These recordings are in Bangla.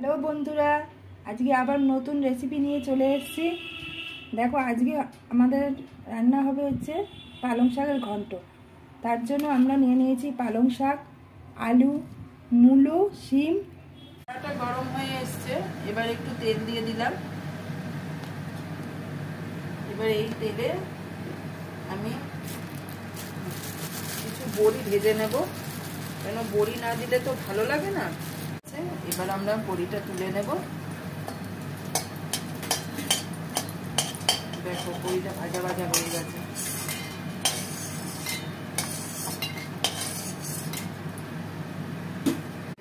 হ্যালো বন্ধুরা, আজকে আবার নতুন রেসিপি নিয়ে চলে এসেছি। দেখো, আজকে আমাদের রান্না হবে হচ্ছে পালং শাকের ঘন্ট। তার জন্য আমরা নিয়ে নিয়েছি পালং শাক, আলু, মূলো, শিম। কড়াটা গরম হয়ে এসছে, এবার একটু তেল দিয়ে দিলাম। এবার এই তেলে আমি কিছু বড়ি ভেজে নেব, কেন বড়ি না দিলে তো ভালো লাগে না। এবার আমরা বড়িটা তুলে নেব। দেখো, বড়িটা ভাজা ভাজা হয়ে গেছে।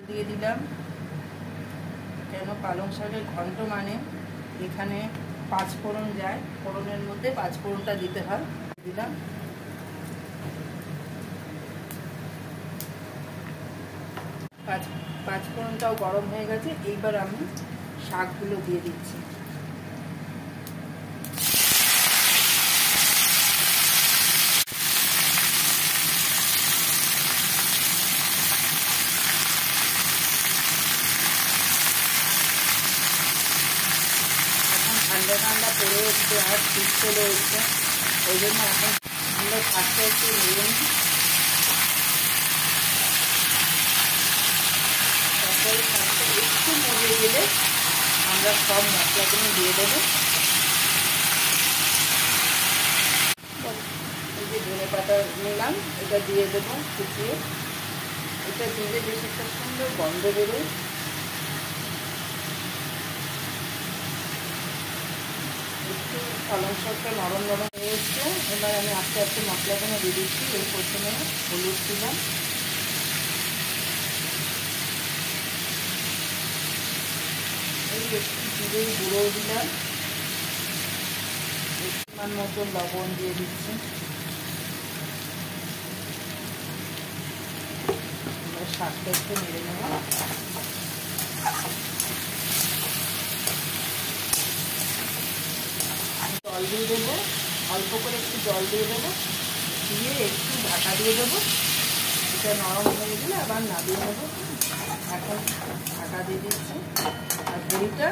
দিয়ে দিলাম, কেন পালং শাকের ঘন্ট মানে এখানে পাঁচ ফোড়ন যায়, ফোড়নের মধ্যে পাঁচ ফোড়নটা দিতে হয়। দিলাম, পাঁচ ফোড়নটাও গরম হয়ে গেছে। এইবার আমি শাকগুলো দিয়ে দিচ্ছি। এখন ঠান্ডা ঠান্ডা পড়ে এসছে আর শীত চলে এসছে, ওই জন্য এখন আমরা শাকটা একটু নেড়ে নিই। তারপরে শাকটা একটু মজে গেলে আমরা সব মশলাগুলো দিয়ে দেবো। এই যে ধনে পাতা নিলাম, এটা দিয়ে দেবো কুচিয়ে। এটা দিলে বেশ একটা সুন্দর গন্ধ বেরোয়। একটু পালং শাকটা নরম নরম হয়ে এসছে। এবার আমি আস্তে আস্তে মশলাগুলো দিয়ে দিচ্ছি। এই প্রথমে হলুদ দিলাম, এই একটু জিরের গুঁড়ো দিলাম, পরিমাণ মতো লবণ দিয়ে দিচ্ছি। এবার শাকটা একটু নেড়ে নেব। জল দিয়ে দেবো, অল্প করে একটু জল দিয়ে দেবো, দিয়ে একটু ঢাকা দিয়ে দেবো। এটা নরম হয়ে গেলে আবার নামিয়ে নেবো। এখন ঢাকা দিয়ে দিচ্ছি। আর বড়িটা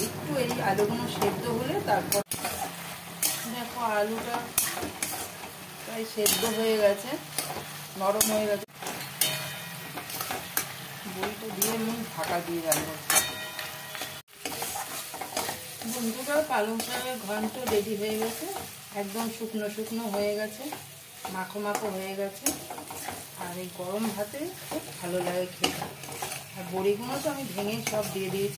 একটু এই আলুগুলো সেদ্ধ হলে তারপর দেখো আলুটা প্রায় সেদ্ধ হয়ে গেছে, নরম হয়ে গেছে। বড়িটা দিয়ে আমি ঢাকা দিয়ে রাখবো। বন্ধুরা, পালং শাকের ঘন্ট রেডি হয়ে গেছে। একদম শুকনো শুকনো হয়ে গেছে, মাখো মাখো হয়ে গেছে। আর এই গরম ভাতে খুব ভালো লাগে খেতে। আর বড়িগুলো তো আমি ভেঙে সব দিয়ে দিয়েছি।